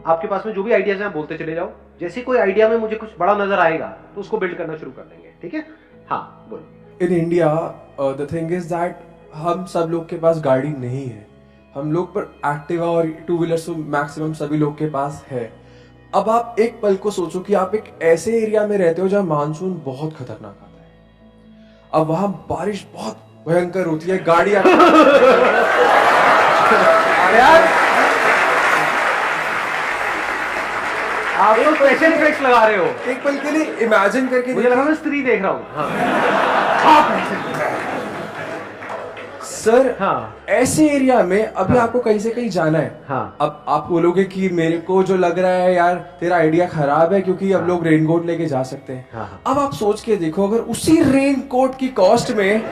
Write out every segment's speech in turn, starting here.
आपके पास में जो भी आइडियाज हैं आप बोलते चले जाओ, जैसे कोई आइडिया में मुझे कुछ बड़ा नजर आएगा तो उसको बिल्ड करना शुरू कर देंगे, ठीक है? हाँ बोलो। In India the thing is that हम सब लोग के पास गाड़ी नहीं है, हम लोग पर एक्टिवा और टू व्हीलर्स मैक्सिमम सभी लोग के पास है। अब आप एक पल को सोचो कि आप एक ऐसे एरिया में रहते हो जहां मानसून बहुत खतरनाक आता है। अब वहां बारिश बहुत भयंकर होती है, गाड़ी यार आप लोग स्पेशल इफेक्ट्स लगा रहे हो। एक पल के लिए इमेजिन करके मुझे लगा मैं स्त्री देख रहा हूँ। सर हाँ ऐसे एरिया में अभी आपको कहीं से कहीं जाना है। हाँ। अब आप बोलोगे कि मेरे को जो लग रहा है यार तेरा आइडिया खराब है, क्योंकि अब लोग रेनकोट लेके जा सकते हैं। हाँ। अब आप सोच के देखो, अगर उसी रेनकोट की कॉस्ट में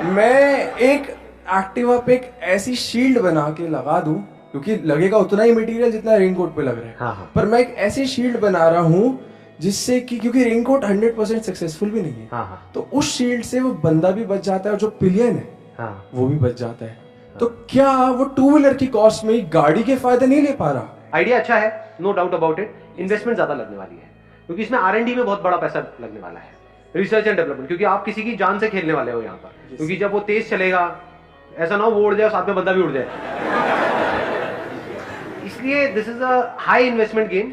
मैं एक एक्टिवा पे एक ऐसी शील्ड बना के लगा दूं, क्योंकि लगेगा उतना ही मटेरियल जितना रेनकोट पे लग रहा है। हाँ। पर मैं एक ऐसी शील्ड बना रहा हूं जिससे कि, क्योंकि रेनकोट 100% सक्सेसफुल भी नहीं है, हाँ। तो उस शील्ड से वो बंदा भी बच जाता है और जो पिलियन है हाँ। वो भी बच जाता है। तो क्या वो टू व्हीलर की कॉस्ट में गाड़ी के फायदे नहीं ले पा रहा? आइडिया अच्छा है, no doubt about it. Investment ज्यादा लगने वाली है क्योंकि इसमें R&D में बहुत बड़ा पैसा लगने वाला है, रिसर्च एंड डेवलपमेंट, क्योंकि आप किसी की जान से खेलने वाले हो यहाँ पर। क्योंकि जब वो तेज चलेगा, ऐसा ना हो वो उड़ जाए साथ में बंदा भी उड़ जाए। इसलिए this is a high investment game,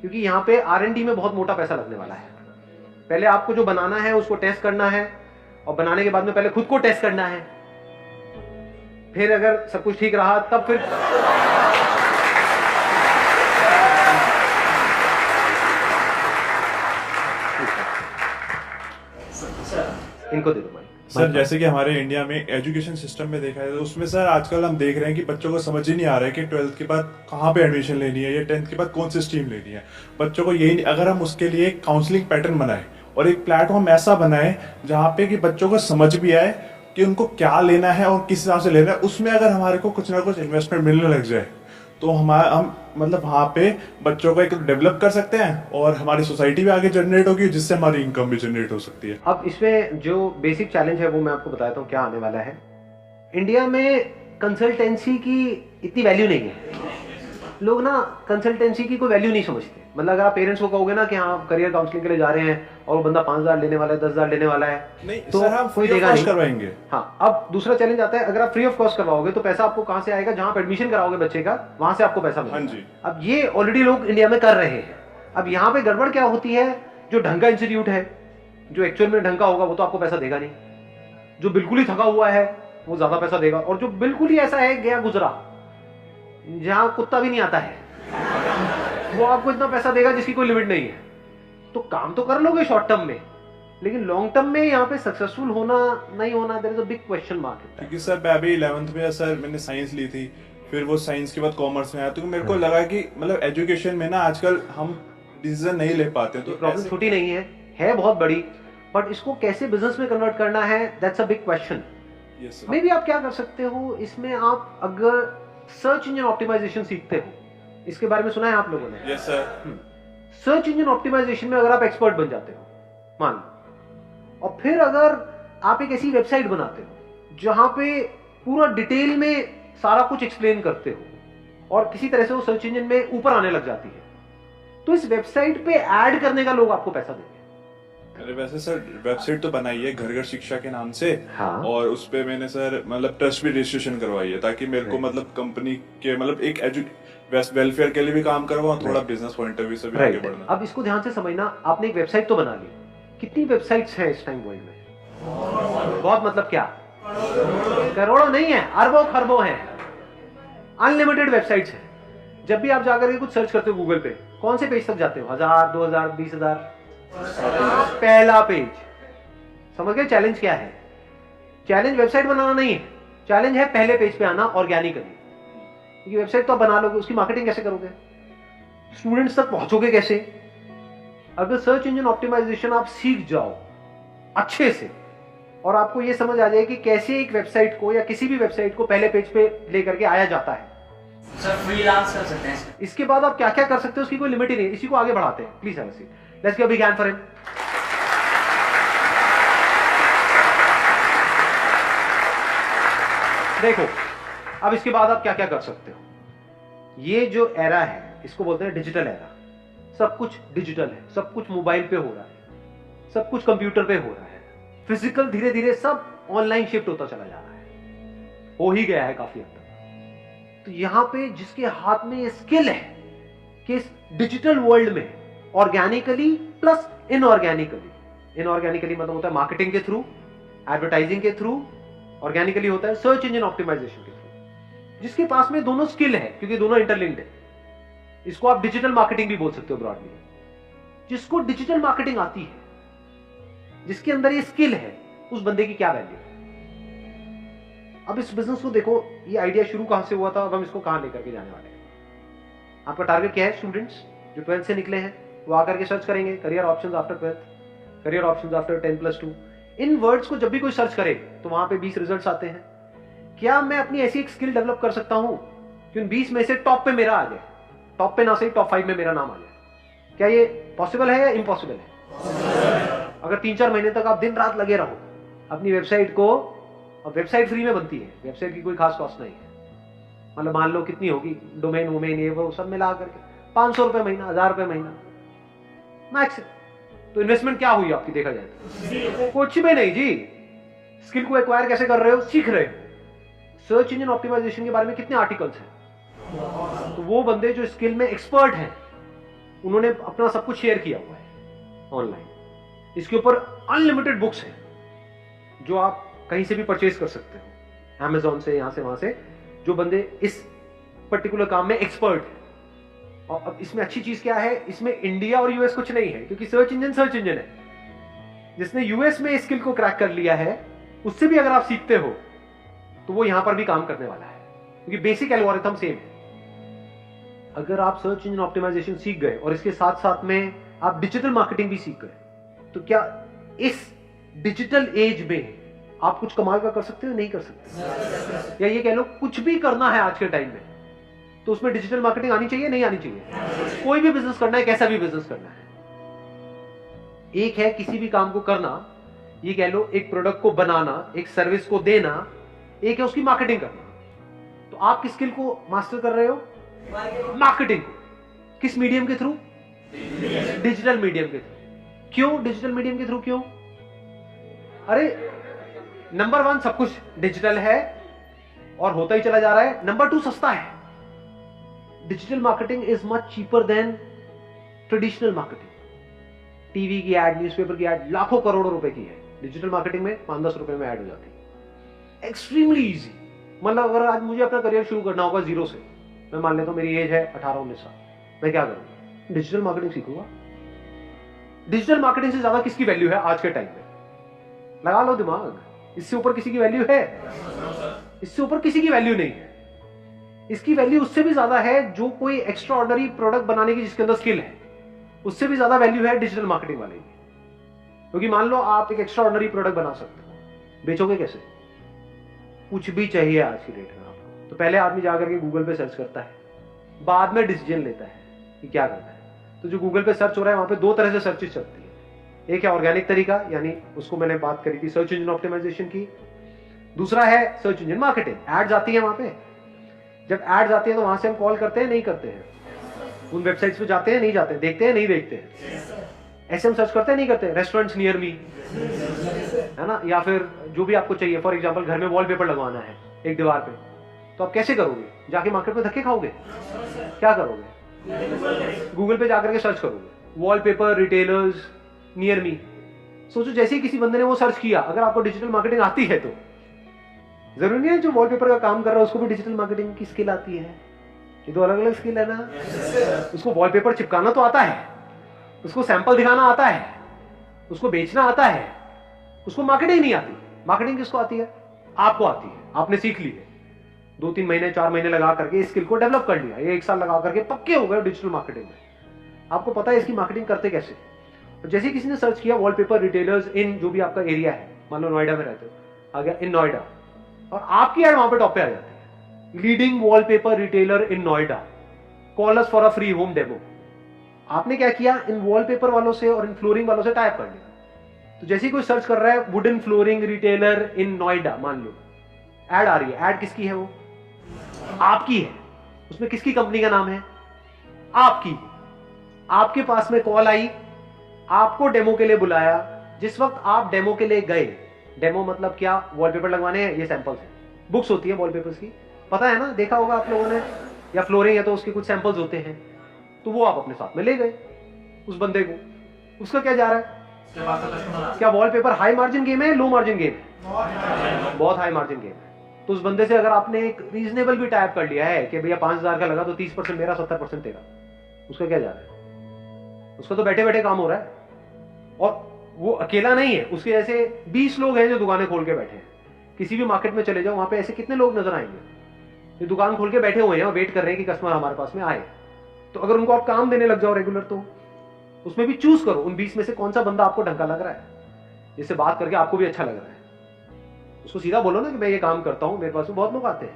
क्योंकि यहाँ पे R&D में बहुत मोटा पैसा लगने वाला है। पहले आपको जो बनाना है उसको टेस्ट करना है, और बनाने के बाद में पहले खुद को टेस्ट करना है, फिर अगर सब कुछ ठीक रहा तब फिर इनको दे दो माइक। सर जैसे कि हमारे इंडिया में एजुकेशन सिस्टम में देखा है तो उसमें सर आजकल हम देख रहे हैं कि बच्चों को समझ ही नहीं आ रहा है कि 12th के बाद कहाँ पे एडमिशन लेनी है या 10th के बाद कौन सी स्ट्रीम लेनी है। बच्चों को यही नहीं, अगर हम उसके लिए एक काउंसलिंग पैटर्न बनाए और एक प्लेटफॉर्म ऐसा बनाए जहाँ पे कि बच्चों को समझ भी आए कि उनको क्या लेना है और किस हिसाब से लेना है, उसमें अगर हमारे को कुछ ना कुछ इन्वेस्टमेंट मिलने लग जाए तो हम मतलब वहाँ पे बच्चों को एक डेवलप कर सकते हैं और हमारी सोसाइटी भी आगे जनरेट होगी, जिससे हमारी इनकम भी जनरेट हो सकती है। अब इसमें जो बेसिक चैलेंज है वो मैं आपको बताता हूँ क्या आने वाला है। इंडिया में कंसल्टेंसी की इतनी वैल्यू नहीं है। लोग ना कंसल्टेंसी की कोई वैल्यू नहीं समझते। मतलब अगर आप पेरेंट्स को कहोगे ना कि हाँ करियर काउंसलिंग के लिए जा रहे हैं और वो बंदा 5,000 लेने वाला है, 10,000 लेने वाला है, नहीं तो सर हम कोई फ्री ऑफ देगा कॉस्ट नहीं। करवाएंगे। हाँ, अब दूसरा चैलेंज आता है, अगर आप फ्री ऑफ कॉस्ट करवाओगे तो पैसा आपको कहाँ से आएगा? जहां आप एडमिशन कराओगे बच्चे का वहां से आपको पैसा मिलेगा। हाँ जी। अब ये ऑलरेडी लोग इंडिया में कर रहे हैं। अब यहाँ पे गड़बड़ क्या होती है, जो ढंग का इंस्टीट्यूट है, जो एक्चुअल में ढंग का होगा वो तो आपको पैसा देगा नहीं। जो बिल्कुल ही थका हुआ है वो ज्यादा पैसा देगा, और जो बिल्कुल ही ऐसा है गया गुजरा, जहां कुत्ता भी नहीं आता है, वो आपको इतना पैसा देगा जिसकी कोई लिमिट नहीं है। तो काम तो कर लोगे शॉर्ट टर्म में, लेकिन लॉन्ग टर्म में यहाँ पे सक्सेसफुल होना नहीं होना, there is a big question mark. क्योंकि सर मैं अभी 11th में सर मैंने साइंस ली थी, फिर वो साइंस के बाद कॉमर्स में आया, तो मेरे को लगा कि मतलब एजुकेशन में ना आजकल हम डिसीजन नहीं ले पाते। तो प्रॉब्लम छोटी नहीं है बहुत बड़ी, बट इसको कैसे बिजनेस में कन्वर्ट करना है, that's a big question. May be आप क्या कर सकते हो इसमें, आप अगर सर्च इंजन ऑप्टिमाइजेशन सीखते हो, इसके बारे में सुना है आप लोगों ने? Yes sir. Search engine optimization में अगर आप एक्सपर्ट बन जाते हो मान लो, और फिर अगर आप एक ऐसी वेबसाइट बनाते हो जहां पे पूरा डिटेल में सारा कुछ एक्सप्लेन करते हो और किसी तरह से वो सर्च इंजन में ऊपर आने लग जाती है, तो इस वेबसाइट पे ऐड करने का लोग आपको पैसा देंगे। अरे वैसे सर वेबसाइट तो बनाई है घर घर शिक्षा के नाम से। हाँ। और उस पे मैंने सर मतलब ट्रस्ट भी रजिस्ट्रेशन करवाई है, ताकि मेरे को मतलब कंपनी के मतलब एक वेलफेयर के लिए भी काम करवाऊं, थोड़ा बिजनेस पॉइंट ऑफ व्यू से भी आगे बढ़ना। अब इसको ध्यान से समझना, आपने एक वेबसाइट तो बना ली, कितनी वेबसाइट्स हैं इस टाइम वर्ल्ड में? बहुत, मतलब क्या करोड़ों नहीं है, अरबों खरबों हैं, अनलिमिटेड वेबसाइट्स हैं। जब भी आप जाकर के कुछ सर्च करते हो गूगल पे, कौन से पेज तक जाते हो? 1000, 2000, 20,000? पहला पेज। समझ गए चैलेंज क्या है? चैलेंज वेबसाइट बनाना नहीं है, चैलेंज है पहले पेज पे आना ऑर्गेनिकली। क्योंकि वेबसाइट तो आप बना लोगे, उसकी मार्केटिंग कैसे करोगे? स्टूडेंट्स तक पहुंचोगे कैसे? अगर सर्च इंजन ऑप्टिमाइजेशन आप सीख जाओ अच्छे से, और आपको यह समझ आ जाए कि कैसे एक वेबसाइट को या किसी भी वेबसाइट को पहले पेज पे लेकर के आया जाता है, सर फ्रीलांस कर सकते हैं। इसके बाद आप क्या क्या कर सकते हो उसकी कोई लिमिट ही नहीं। इसी को आगे बढ़ाते हैं। Please have a seat, let's give a big hand for him. देखो अब इसके बाद आप क्या क्या कर सकते हो। ये जो एरा है, इसको बोलते हैं डिजिटल एरा। सब कुछ डिजिटल है, सब कुछ मोबाइल पे हो रहा है, सब कुछ कंप्यूटर पे हो रहा है, फिजिकल धीरे धीरे सब ऑनलाइन शिफ्ट होता चला जा रहा है, हो ही गया है काफी हद तक। तो यहां पे जिसके हाथ में ये स्किल है कि इस डिजिटल वर्ल्ड में ऑर्गेनिकली प्लस इनऑर्गेनिकली मतलब होता है मार्केटिंग के थ्रू, एडवर्टाइजिंग के थ्रू, ऑर्गेनिकली होता है सर्च इंजन ऑप्टिमाइजेशन के थ्रू। जिसके पास में दोनों स्किल है, क्योंकि दोनों इंटरलिंक्ड है, इसको आप डिजिटल मार्केटिंग भी बोल सकते हो ब्रॉडली। जिसको डिजिटल मार्केटिंग आती है, जिसके अंदर ये स्किल है, उस बंदे की क्या वैल्यू है। अब इस बिजनेस को देखो, ये आइडिया शुरू कहां से हुआ था, अब हम इसको कहां लेकर के जाने वाले हैं। आपका टारगेट क्या है? स्टूडेंट्स जो 12th से निकले हैं वो आकर के सर्च करेंगे career options after 12th, career options after 10+2। इन वर्ड्स को जब भी कोई सर्च करे तो वहां पे 20 रिजल्ट्स आते हैं। क्या मैं अपनी ऐसी एक स्किल डेवलप कर सकता हूं कि उन 20 में से टॉप पे मेरा आ जाए, टॉप पे ना सही टॉप 5 में मेरा नाम आ जाए? क्या ये पॉसिबल है या इम्पॉसिबल है? अगर 3-4 महीने तक आप दिन रात लगे रहो अपनी वेबसाइट को, और वेबसाइट फ्री में बनती है, वेबसाइट की कोई खास कॉस्ट नहीं है, मतलब मान लो कितनी होगी, डोमेन वोमेन ये वो सब मिला करके 500 रुपए महीना, 1000 रुपए महीना मैक्स। तो इन्वेस्टमेंट क्या हुई आपकी देखा जाए तो? कुछ भी नहीं जी। स्किल को एक्वायर कैसे कर रहे हो? सीख रहे हो। सर्च इंजन ऑप्टिमाइजेशन के बारे में कितने आर्टिकल्स हैं, तो वो बंदे जो स्किल में एक्सपर्ट हैं उन्होंने अपना सब कुछ शेयर किया हुआ है ऑनलाइन। इसके ऊपर अनलिमिटेड बुक्स हैं जो आप कहीं से भी परचेज कर सकते हो, Amazon से, यहां से वहां से, जो बंदे इस पर्टिकुलर काम में एक्सपर्ट है। और अब इसमें अच्छी चीज क्या है, इसमें इंडिया और यूएस कुछ नहीं है, क्योंकि सर्च इंजन है। जिसने यूएस में स्किल को क्रैक कर लिया है, उससे भी अगर आप सीखते हो तो वो यहां पर भी काम करने वाला है, क्योंकि बेसिक एल्गोरिथम सेम है। अगर आप सर्च इंजन ऑप्टिमाइजेशन सीख गए और इसके साथ साथ में आप डिजिटल मार्केटिंग भी सीख गए, तो क्या इस डिजिटल एज में आप कुछ कमाल का कर सकते हो? नहीं कर सकते। या ये कह लो कुछ भी करना है आज के टाइम में तो उसमें डिजिटल मार्केटिंग आनी चाहिए, नहीं आनी चाहिए? कोई भी बिजनेस करना है, कैसा भी बिजनेस करना है, एक है किसी भी काम को करना, ये कह लो एक प्रोडक्ट को बनाना, एक सर्विस को देना, एक है उसकी मार्केटिंग करना। तो आप किस स्किल को मास्टर कर रहे हो? मार्केटिंग। किस मीडियम के थ्रू? डिजिटल मीडियम के थ्रू। क्यों डिजिटल मीडियम के थ्रू? क्यों? अरे नंबर 1 सब कुछ डिजिटल है और होता ही चला जा रहा है। नंबर 2 सस्ता है। Digital marketing is much cheaper than traditional marketing. TV की एड, न्यूज़पेपर की एड लाखों करोड़ों रुपए की है, डिजिटल मार्केटिंग में 5-10 रुपए में ऐड हो जाती है। Extremely easy. मतलब अगर आज मुझे अपना करियर शुरू करना होगा जीरो से, मैं मान लेता हूं मेरी एज है 18-19 साल, मैं क्या करूंगा? डिजिटल मार्केटिंग सीखूंगा। डिजिटल मार्केटिंग से ज्यादा किसकी वैल्यू है आज के टाइम में? लगा लो दिमाग। इससे ऊपर किसी की वैल्यू है? इससे ऊपर किसी की वैल्यू नहीं है। इसकी वैल्यू उससे भी ज्यादा है जो कोई एक्स्ट्रा ऑर्डिनरी प्रोडक्ट बनाने की जिसके अंदर स्किल है, उससे भी ज्यादा वैल्यू है डिजिटल मार्केटिंग वाले की। क्योंकि मान लो आप एक एक्स्ट्रा ऑर्डिनरी प्रोडक्ट बना सकते हो, बेचोगे कैसे? कुछ भी चाहिए आज की डेट में आपको, तो पहले आदमी जाकर के गूगल पे सर्च करता है, बाद में डिसीजन लेता है कि क्या करना है। तो जो गूगल पे सर्च हो रहा है वहां पे 2 तरह से सर्चेस चलती है। एक है ऑर्गेनिक तरीका, यानी उसको मैंने बात करी थी सर्च इंजन ऑप्टिमाइजेशन की। दूसरा है सर्च इंजन मार्केटिंग। एड्स आती है वहां पे, जब एड्स आती है तो वहां से हम कॉल करते हैं, नहीं करते हैं? उन वेबसाइट्स पे जाते हैं, नहीं जाते? देखते हैं, नहीं देखते हैं? ऐसे हम सर्च करते हैं, नहीं करते? रेस्टोरेंट्स नियर मी, है ना? या फिर जो भी आपको चाहिए, फॉर एग्जांपल घर में वॉलपेपर लगवाना है एक दीवार पे, तो आप कैसे करोगे? जाके मार्केट में धक्के खाओगे? क्या करोगे? गूगल पे जाकर के सर्च करोगे वॉलपेपर रिटेलर्स नियर मी। सोचो जैसे ही किसी बंदे ने वो सर्च किया, अगर आपको डिजिटल मार्केटिंग आती है तो जरूरी नहीं है जो वॉलपेपर का काम कर रहा है उसको भी डिजिटल मार्केटिंग की स्किल आती है। ये तो अलग अलग स्किल है ना। उसको वॉलपेपर चिपकाना तो आता है, उसको सैंपल दिखाना आता है, उसको बेचना आता है, उसको मार्केटिंग नहीं आती। मार्केटिंग किसको आती है? आपको आती है, आपने सीख ली है। 2-3 महीने 4 महीने लगा करके इस स्किल को डेवलप कर लिया, ये 1 साल लगा करके पक्के हो गए डिजिटल मार्केटिंग में। आपको पता है इसकी मार्केटिंग करते कैसे। और जैसे किसी ने सर्च किया वॉलपेपर रिटेलर्स इन जो भी आपका एरिया है, मान लो नोएडा में रहते हो, आ गया इन नोएडा, और आपकी एड वहां पे टॉप पे आ जाती है, leading wallpaper retailer in Noida, call us for a free home demo. आपने क्या किया? इन वॉलपेपर वालों से और इन फ्लोरिंग वालों से टाइप कर लिया। तो जैसे ही कोई सर्च कर रहा है wooden flooring retailer in Noida, मान लो एड आ रही है। एड किसकी है? वो आपकी है। उसमें किसकी कंपनी का नाम है? आपकी, आपके पास में कॉल आई, आपको डेमो के लिए बुलाया। जिस वक्त आप डेमो के लिए गए, डेमो मतलब क्या, वॉलपेपर लगवाने हैं, ये सैंपल्स हैं, बुक्स होती है वॉलपेपर्स की, पता है ना, देखा होगा आप लोगों ने, या फ्लोरिंग है तो उसके कुछ सैंपल्स होते हैं, तो वो आप अपने साथ में ले गए उस बंदे को। उसका क्या जा रहा है, क्या वॉलपेपर हाई मार्जिन गेम है, लो मार्जिन गेम है? बहुत हाई मार्जिन गेम है। तो उस बंदे से अगर आपने एक रीजनेबल भी टाइप कर लिया है कि भैया 5,000 का लगा तो 30% मेरा, 70% तेरा, उसका क्या जा रहा है? उसका तो बैठे बैठे काम हो रहा है। और वो अकेला नहीं है, उसके ऐसे 20 लोग हैं जो दुकानें खोल के बैठे हैं। किसी भी मार्केट में चले जाओ, वहां पे ऐसे कितने लोग नजर आएंगे जो दुकान खोल के बैठे हुए हैं और वेट कर रहे हैं कि कस्टमर हमारे पास में आए। तो अगर उनको आप काम देने लग जाओ रेगुलर, तो उसमें भी चूज करो उन 20 में से कौन सा बंदा आपको ढंका लग रहा है, जिससे बात करके आपको भी अच्छा लग रहा है। उसको सीधा बोलो ना कि मैं ये काम करता हूं, मेरे पास में बहुत लोग आते हैं।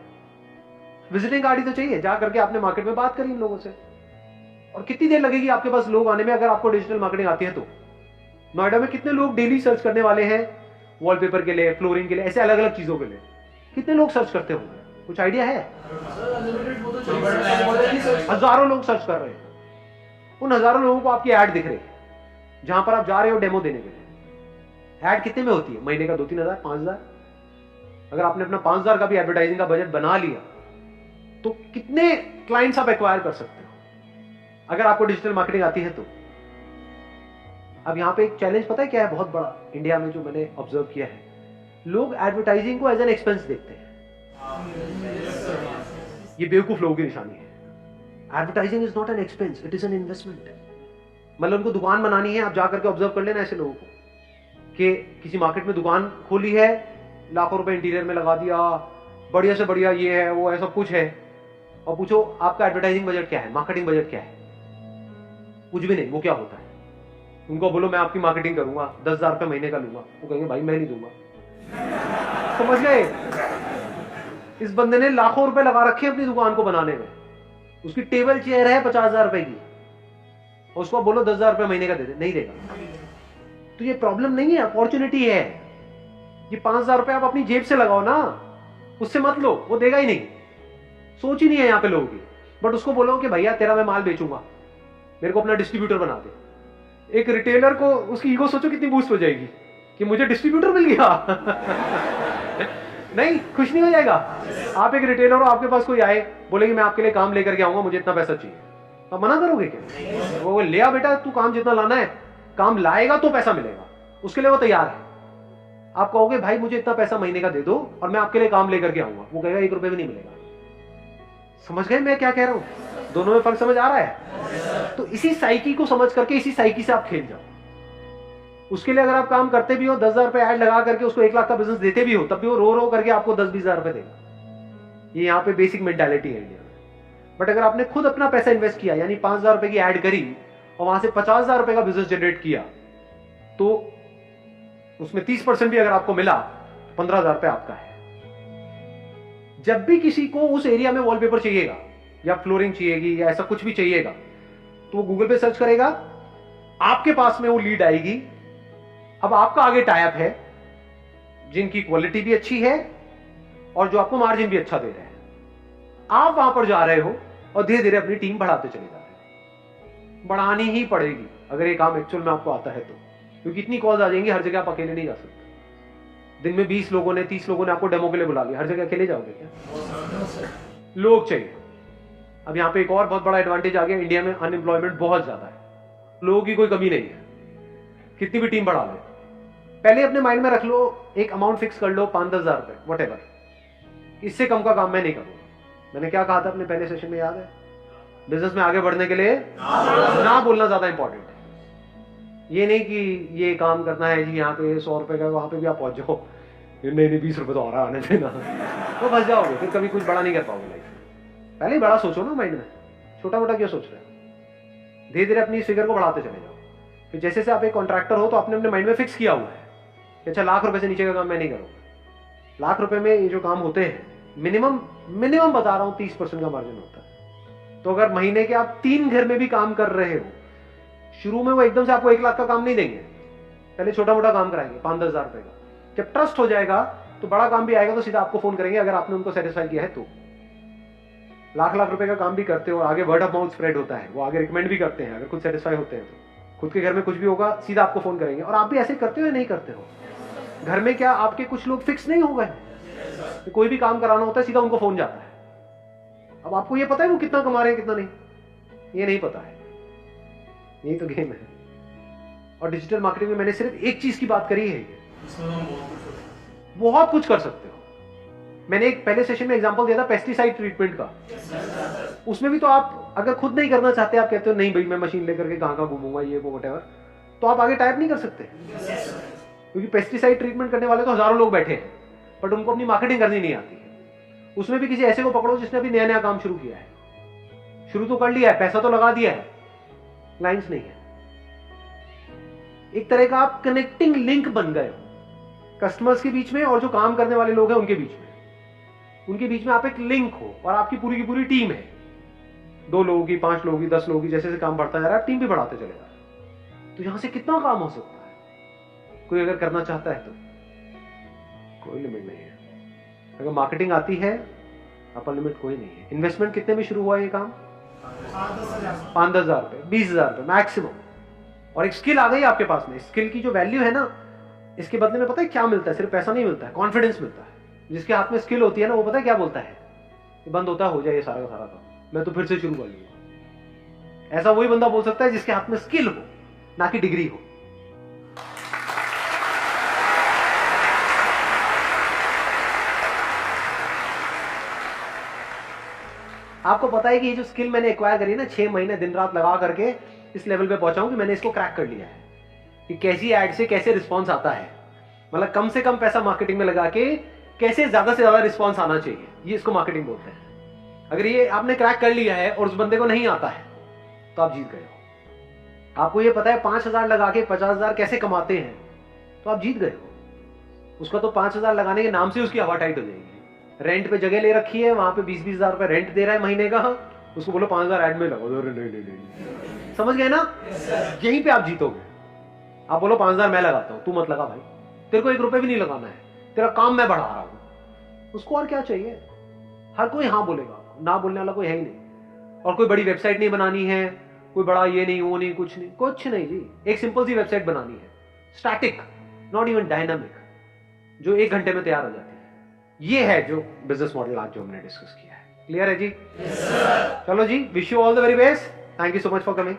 विजिटिंग कार्ड ही तो चाहिए, जा करके आपने मार्केट में बात करी इन लोगों से। और कितनी देर लगेगी आपके पास लोग आने में, अगर आपको डिजिटल मार्केटिंग आती है तो? नोएडा में कितने लोग डेली सर्च करने वाले हैं वॉलपेपर के लिए, फ्लोरिंग के लिए, ऐसे अलग अलग चीजों के लिए? कितने लोग सर्च करते होंगे, कुछ आइडिया है? हजारों लोग सर्च कर रहे हैं। उन हजारों लोगों को आपकी ऐड दिख रही है जहां पर आप जा रहे हो डेमो देने के लिए। ऐड कितने में होती है? महीने का 2-3 हजार, 5,000। अगर आपने अपना 5,000 का भी एडवर्टाइजिंग का बजट बना लिया तो कितने क्लाइंट्स आप एक्वायर कर सकते हो अगर आपको डिजिटल मार्केटिंग आती है तो? अब यहां पे एक चैलेंज पता है क्या है बहुत बड़ा इंडिया में, जो मैंने ऑब्जर्व किया है, लोग एडवर्टाइजिंग को एज एन एक्सपेंस देखते हैं। ये बेवकूफ लोगों की निशानी है। Advertising is not an expense, it is an investment. मतलब उनको दुकान बनानी है, आप जाकर के ऑब्जर्व कर लेना ऐसे लोगों को कि किसी मार्केट में दुकान खोली है, लाखों रुपए इंटीरियर में लगा दिया, बढ़िया से बढ़िया ये है वो है सब कुछ है, और पूछो आपका एडवर्टाइजिंग बजट क्या है, मार्केटिंग बजट क्या है? कुछ भी नहीं। वो क्या होता है? उनको बोलो मैं आपकी मार्केटिंग करूंगा, 10,000 रुपए महीने का लूंगा, वो कहेंगे भाई मैं नहीं दूंगा। समझ गए? इस बंदे ने लाखों रुपए लगा रखे अपनी दुकान को बनाने में, उसकी टेबल चेयर है 50,000 रुपए की, और उसको बोलो 10,000 रुपए महीने का दे दे, नहीं देगा। तो ये प्रॉब्लम नहीं है, अपॉर्चुनिटी है। ये 5,000 रुपए आप अपनी जेब से लगाओ ना, उससे मत लो, वो देगा ही नहीं। सोच ही नहीं है यहाँ पे लोगों की। बट उसको बोलो कि भैया तेरा मैं माल बेचूंगा, मेरे को अपना डिस्ट्रीब्यूटर बना दे। एक रिटेलर को उसकी ईगो सोचो कितनी बूस्ट हो जाएगी कि मुझे डिस्ट्रीब्यूटर मिल गया। नहीं, खुश नहीं हो जाएगा? आप एक रिटेलर हो, आपके पास कोई आए बोले कि मैं आपके लिए काम लेकर के आऊंगा, मुझे इतना पैसा चाहिए, तो आप मना करोगे क्या? वो लिया बेटा, तू काम जितना लाना है, काम लाएगा तो पैसा मिलेगा, उसके लिए वो तैयार है। आप कहोगे भाई मुझे इतना पैसा महीने का दे दो और मैं आपके लिए काम लेकर के आऊंगा, वो कहेगा 1 रुपए भी नहीं मिलेगा। समझ गए मैं क्या कह रहा हूं? दोनों में फर्क समझ आ रहा है? तो इसी साइकी को समझ करके इसी साइकी से आप खेल जाओ। उसके लिए अगर आप काम करते भी हो, 10,000 रुपए ऐड लगा करके उसको 1 लाख का बिजनेस देते भी हो, तब भी वो रो रो करके आपको 10-20 हजार रुपए देगा। ये यहाँ पे बेसिक मेंटालिटी है इंडिया में। बट अगर आपने खुद अपना पैसा इन्वेस्ट किया, यानी 5,000 रुपए की ऐड करी और वहां से 50,000 रुपए का बिजनेस जनरेट किया, तो उसमें 30% भी अगर आपको मिला, 15,000 रुपए आपका है। जब भी किसी को उस एरिया में वॉलपेपर चाहिएगा या फ्लोरिंग चाहिएगी या ऐसा कुछ भी चाहिएगा, तो वो गूगल पे सर्च करेगा, आपके पास में वो लीड आएगी। अब आपका आगे टाइप है जिनकी क्वालिटी भी अच्छी है और जो आपको मार्जिन भी अच्छा दे रहे हैं। आप वहां पर जा रहे हो और धीरे धीरे अपनी टीम बढ़ाते चले जा रहे हैं। बढ़ानी ही पड़ेगी अगर ये काम एक्चुअल में आपको आता है तो, क्योंकि इतनी कॉल्स आ जाएंगी, हर जगह आप अकेले नहीं जा सकते। दिन में 20 लोगों ने 30 लोगों ने आपको डेमो के लिए बुला लिया, हर जगह अकेले जाओगे क्या? लोग चाहिए। अब यहाँ पे एक और बहुत बड़ा एडवांटेज आ गया, इंडिया में अनएम्प्लॉयमेंट बहुत ज्यादा है, लोगों की कोई कमी नहीं है, कितनी भी टीम बढ़ा ले। पहले अपने माइंड में रख लो, एक अमाउंट फिक्स कर लो, 5-10 हजार रुपए, वट एवर, इससे कम का काम मैं नहीं करूंगा। मैंने क्या कहा था अपने पहले सेशन में, याद है? बिजनेस में आगे बढ़ने के लिए ना बोलना ज्यादा इंपॉर्टेंट है। ये नहीं कि ये काम करना है जी, यहाँ पे 100 रुपए का, वहां पे भी आप पहुंच जाओ, नहीं 20 रुपए तो आ रहा आने देना, तो फंस जाओगे, फिर कभी कुछ बड़ा नहीं कर पाओगे लाइफ में। पहले ही बड़ा सोचो ना माइंड में, छोटा मोटा क्यों सोच रहे हो? धीरे धीरे अपनी फिगर को बढ़ाते चले जाओ। फिर जैसे से आप एक कॉन्ट्रैक्टर हो तो आपने अपने माइंड में फिक्स किया हुआ है कि अच्छा लाख रुपए से नीचे का काम मैं नहीं करूंगा। लाख रुपए में ये जो काम होते हैं, मिनिमम बता रहा हूं 30% का मार्जिन होता है। तो अगर महीने के आप 3 घर में भी काम कर रहे हो, शुरू में वो एकदम से आपको 1 लाख का काम नहीं देंगे, पहले छोटा मोटा काम कराएंगे 5-10 हजार रुपए का। जब ट्रस्ट हो जाएगा तो बड़ा काम भी आएगा तो सीधा आपको फोन करेंगे, अगर आपने उनको सेटिस्फाई किया है तो। लाख लाख रुपए का काम भी करते हो, आगे वर्ड ऑफ माउथ स्प्रेड होता है, वो आगे रिकमेंड भी करते हैं, अगर खुद सेटिस्फाई होते हैं तो खुद के घर में कुछ भी होगा सीधा आपको फोन करेंगे। और आप भी ऐसे करते हो या नहीं करते हो? घर में क्या आपके कुछ लोग फिक्स नहीं हो गए, तो कोई भी काम कराना होता है सीधा उनको फोन जाता है। अब आपको ये पता है वो कितना कमा रहे हैं कितना नहीं, ये नहीं पता है। यही तो गेम है। और डिजिटल मार्केटिंग में मैंने सिर्फ एक चीज की बात करी है, बहुत कुछ कर सकते हो। मैंने एक पहले सेशन में एग्जांपल दिया था पेस्टिसाइड ट्रीटमेंट का, उसमें भी तो आप अगर खुद नहीं करना चाहते, आप कहते हो नहीं भाई मैं मशीन लेकर के कहां घूमूंगा ये वो व्हाटएवर, तो आप आगे टाइप नहीं कर सकते, क्योंकि पेस्टिसाइड ट्रीटमेंट करने वाले तो हजारों लोग बैठे हैं, बट उनको अपनी मार्केटिंग करनी नहीं आती है। उसमें भी किसी ऐसे को पकड़ो जिसने अभी नया नया काम शुरू किया है, शुरू तो कर लिया है, पैसा तो लगा दिया है, लाइंस नहीं है। एक तरह का आप कनेक्टिंग लिंक बन गए हो कस्टमर्स के बीच में और जो काम करने वाले लोग हैं उनके बीच में। उनके बीच में आप एक लिंक हो, और आपकी पूरी की पूरी टीम है, 2 लोगों की, 5 लोगों की, 10 लोगों की, जैसे जैसे काम बढ़ता जा रहा है टीम भी बढ़ाते चले जा रहे हैं। तो यहां से कितना काम हो सकता है, कोई अगर करना चाहता है तो कोई लिमिट नहीं है। अगर मार्केटिंग आती है अपर लिमिट कोई नहीं है। इन्वेस्टमेंट कितने में शुरू हुआ ये काम? 5-10 हजार रुपए, 20 हजार रुपए मैक्सिमम। और एक स्किल आ गई आपके पास में, स्किल की जो वैल्यू है ना, इसके बदले में पता है क्या मिलता है? सिर्फ पैसा नहीं मिलता है, कॉन्फिडेंस मिलता है। जिसके हाथ में स्किल होती है ना, वो पता है क्या बोलता है? ये बंद होता हो जाए ये सारा का सारा काम, मैं तो फिर से शुरू कर लूंगा। ऐसा वही बंदा बोल सकता है जिसके हाथ में स्किल हो, ना कि डिग्री हो। आपको पता है कि ये जो स्किल मैंने एक्वायर करी है ना, 6 महीने दिन रात लगा करके इस लेवल पे पहुंचा हूं कि मैंने इसको क्रैक कर लिया है कि कैसी एड से कैसे रिस्पॉन्स आता है। मतलब कम से कम पैसा मार्केटिंग में लगा के कैसे ज्यादा से ज्यादा रिस्पॉन्स आना चाहिए, ये इसको मार्केटिंग बोलते हैं। अगर ये आपने क्रैक कर लिया है और उस बंदे को नहीं आता है तो आप जीत गए हो। आपको ये पता है 5,000 लगा के 50,000 कैसे कमाते हैं, तो आप जीत गए हो। उसका तो 5,000 लगाने के नाम से उसकी हवा टाइट हो जाएगी। रेंट पे जगह ले रखी है, वहां पे 20-20 हजार रुपए रेंट दे रहा है महीने का, उसको बोलो 5,000 एड में लगो, नहीं। समझ गए ना? यहीं पे आप जीतोगे। आप बोलो 5,000 मैं लगाता हूं, तू मत लगा भाई, तेरे को 1 रुपए भी नहीं लगाना है, तेरा काम मैं बढ़ा रहा हूं। उसको और क्या चाहिए? हर कोई हाँ बोलेगा, ना बोलने वाला कोई है ही नहीं। और कोई बड़ी वेबसाइट नहीं बनानी है, कोई बड़ा ये नहीं वो नहीं, कुछ नहीं जी। एक सिंपल सी वेबसाइट बनानी है, स्टैटिक, नॉट इवन डायनामिक, जो 1 घंटे में तैयार हो जाती है। ये है जो बिजनेस मॉडल आज जो हमने डिस्कस किया है। क्लियर है जी? चलो जी, wish you all the very best. Thank you so much for coming.